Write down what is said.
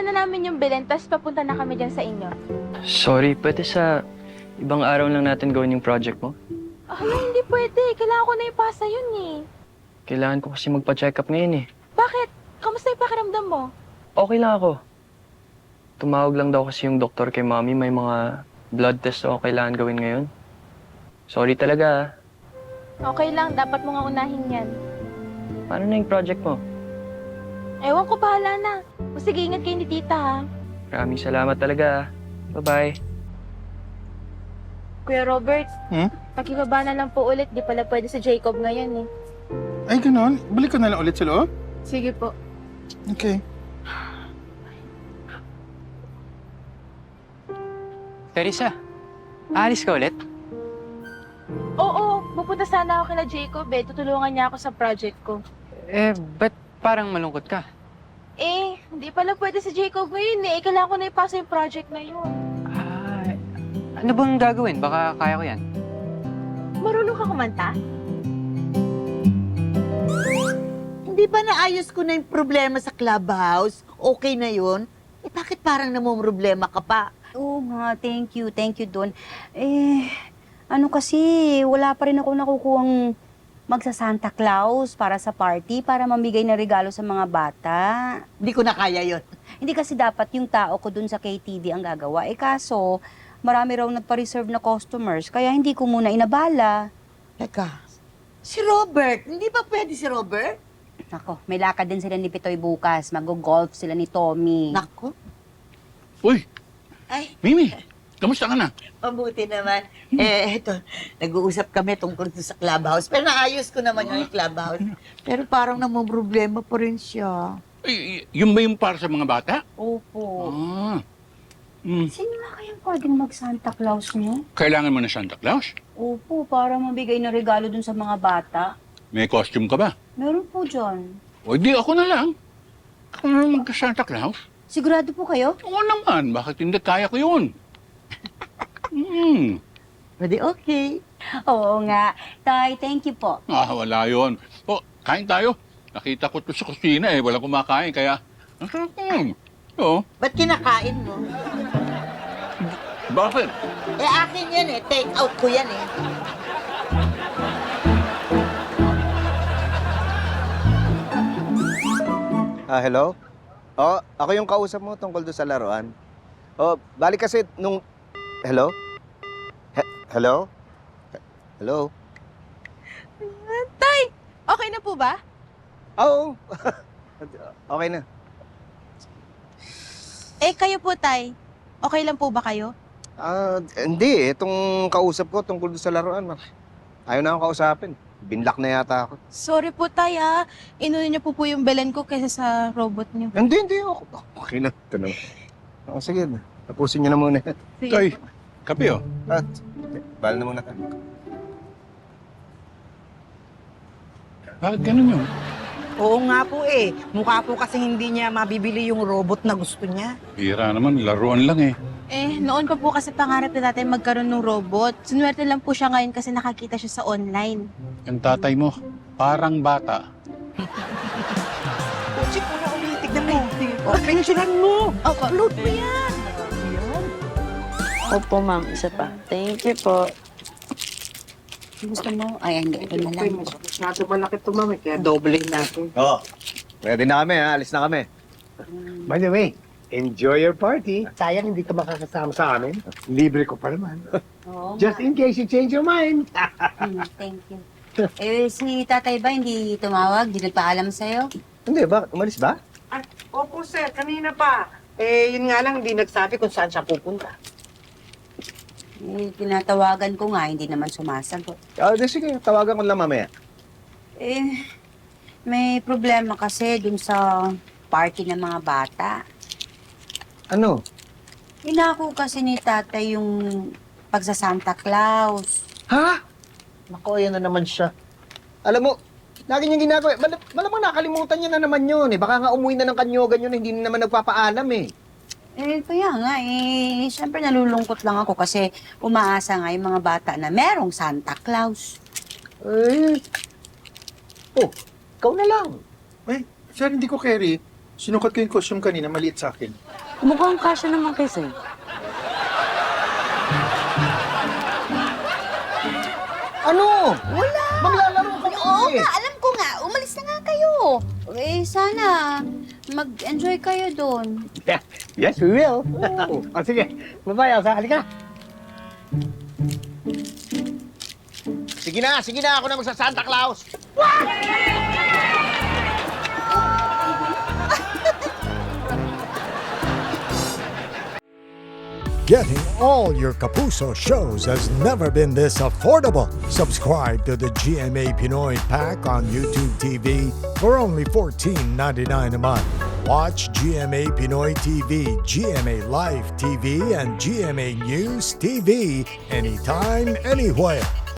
Dala na namin yung Belen, tapos papunta na kami dyan sa inyo. Sorry, pwede sa ibang araw lang natin gawin yung project mo? Hala, hindi pwede. Kailangan ko na ipasa yun eh. Kailangan ko kasi magpa-check up ngayon eh. Bakit? Kamusta yung pakiramdam mo? Okay lang ako. Tumawag lang daw kasi yung doktor kay Mommy. May mga blood test ako kailangan gawin ngayon. Sorry talaga ah. Okay lang, dapat mo nga unahin yan. Paano na yung project mo? Ewan ko, bahala na. O sige, ingat kayo ni tita ha. Maraming salamat talaga ah. Bye-bye. Kuya Robert, Hmm? pakibaba na lang po ulit. Di pala pwede si Jacob ngayon eh. Ay, ganon. Balik ko na lang ulit sa loob. Sige po. Okay. Teresa, aalis ka ulit? Oo, pupunta sana ako kila Jacob eh. Tutulungan niya ako sa project ko. Ba't parang malungkot ka? Eh, hindi pala pwede si Jacob ngayon eh. Kailangan ko na ipasa yung project na yun. Ano bang gagawin? Baka kaya ko yan. Marunong ka kumanta? Hindi ba naayos ko na yung problema sa clubhouse? Okay na yun? Eh, bakit parang namumroblema ka pa? Oo nga, thank you Don. Ano kasi, wala pa rin ako nakukuhang magsa Santa Claus para sa party, para mamigay ng regalo sa mga bata. Hindi ko na kaya yun. Hindi kasi dapat yung tao ko dun sa KTV ang gagawa. Kaso, marami raw nagpa-reserve na customers, kaya hindi ko muna inabala. Teka, si Robert, hindi ba pwede si Robert? Nako, may lakad din sila ni Pitoy bukas. Mag-golf sila ni Tommy. Nako, Uy, ay, Mimi, kamusta ka na? mabuti naman. Eto, nag-uusap kami tungkol sa clubhouse. Pero naayos ko naman yung clubhouse. Pero parang namumroblema pa rin siya. Ay, yun ba yung para sa mga bata? Opo. Ah, Sino na kayang pwedeng mag-Santa Claus nyo? kailangan mo na Santa Claus? Opo, para mabigay na regalo dun sa mga bata. May costume ka ba? Meron po dyan. O di ako na lang. Ako na lang magka-Santa Claus. Sigurado po kayo? Oo naman, bakit hindi kaya ko yun? Pwede okay. Oo nga. Tay, thank you po. Wala yun. O, kain tayo. Nakita ko to sa kusina eh, walang kumakain, kaya... Oo, Ba't kinakain mo? bakit? Eh, akin yan eh. Take out ko yan eh. Hello? Oh, ako yung kausap mo tungkol doon sa laruan. Oh, balik kasi nung... Hello? Hello? Hello? Tay! Okay na po ba? Oo. Okay na. Eh, kayo po, Tay. Okay lang po ba kayo? Hindi. Itong kausap ko tungkol doon sa laruan. Ayaw na akong kausapin. Binlock na yata ako. Sorry po, Tay ha. Inuno niyo po yung Belen ko kaysa sa robot niyo. Hindi. Okay na. Ito na. Sige. Tapusin niyo na muna. Tay, kape oh. At, bala na muna tayo. Bakit ganun yun? Oo nga po eh. Mukha po kasi hindi niya mabibili yung robot na gusto niya. Bira naman, laruan lang eh. Eh, noon pa po kasi pangarap na natin magkaroon ng robot. Sinuwerte lang po siya ngayon kasi nakakita siya sa online. Yung tatay mo, parang bata. Kutsi po na ulit. Tignan mo. Pensionan mo. Opo. Upload mo yan. Opo, ma'am. Isa pa. Thank you po. Gusto mo? Ay, hindi. Ito na lang. Masyado malaki ito, mami. Kaya doble natin. Oo. Ready na kami, ha? Alis na kami. By the way, enjoy your party. Sayang hindi ka makakasama sa amin. Libre ko pa naman. Oo Just nga. in case you change your mind. Thank you. Si tatay ba hindi tumawag? Hindi nagpaalam sa'yo? Hindi, bakit? Umalis ba? Opo, sir. Kanina pa. Yun nga lang, hindi nagsabi kung saan siya pupunta. Tinatawagan ko nga, hindi naman sumasagot. Sige, tawagan ko lang mamaya. May problema kasi dun sa party ng mga bata. Ano? Inako kasi ni tatay yung pagsa Santa Claus. Ha? Nako, yan na naman siya. Alam mo, lagi niyang ginagawa. Malamang nakalimutan niya na naman yun eh. Baka nga umuwi na ng kanyogan yun, hindi na naman nagpapaalam eh. Kaya nga, siyempre nalulungkot lang ako kasi umaasa nga yung mga bata na merong Santa Claus. Ikaw na lang. Ay, sir, hindi ko carry. Sinukat ko yung costume kanina, maliit sa akin. Mukhang kasya naman kayo sa'yo. Ano? Wala. Maglalaro kami. Oo nga, alam ko nga. Umalis na nga kayo. Eh, sana mag-enjoy kayo doon. Yes, we will. O sige, bye-bye, Elsa. Halika na. Sige na, ako na magsa-Santa Claus. Getting all your Kapuso shows has never been this affordable. Subscribe to the GMA Pinoy Pack on YouTube TV for only $14.99 a month. Watch GMA Pinoy TV, GMA Live TV, and GMA News TV anytime, anywhere.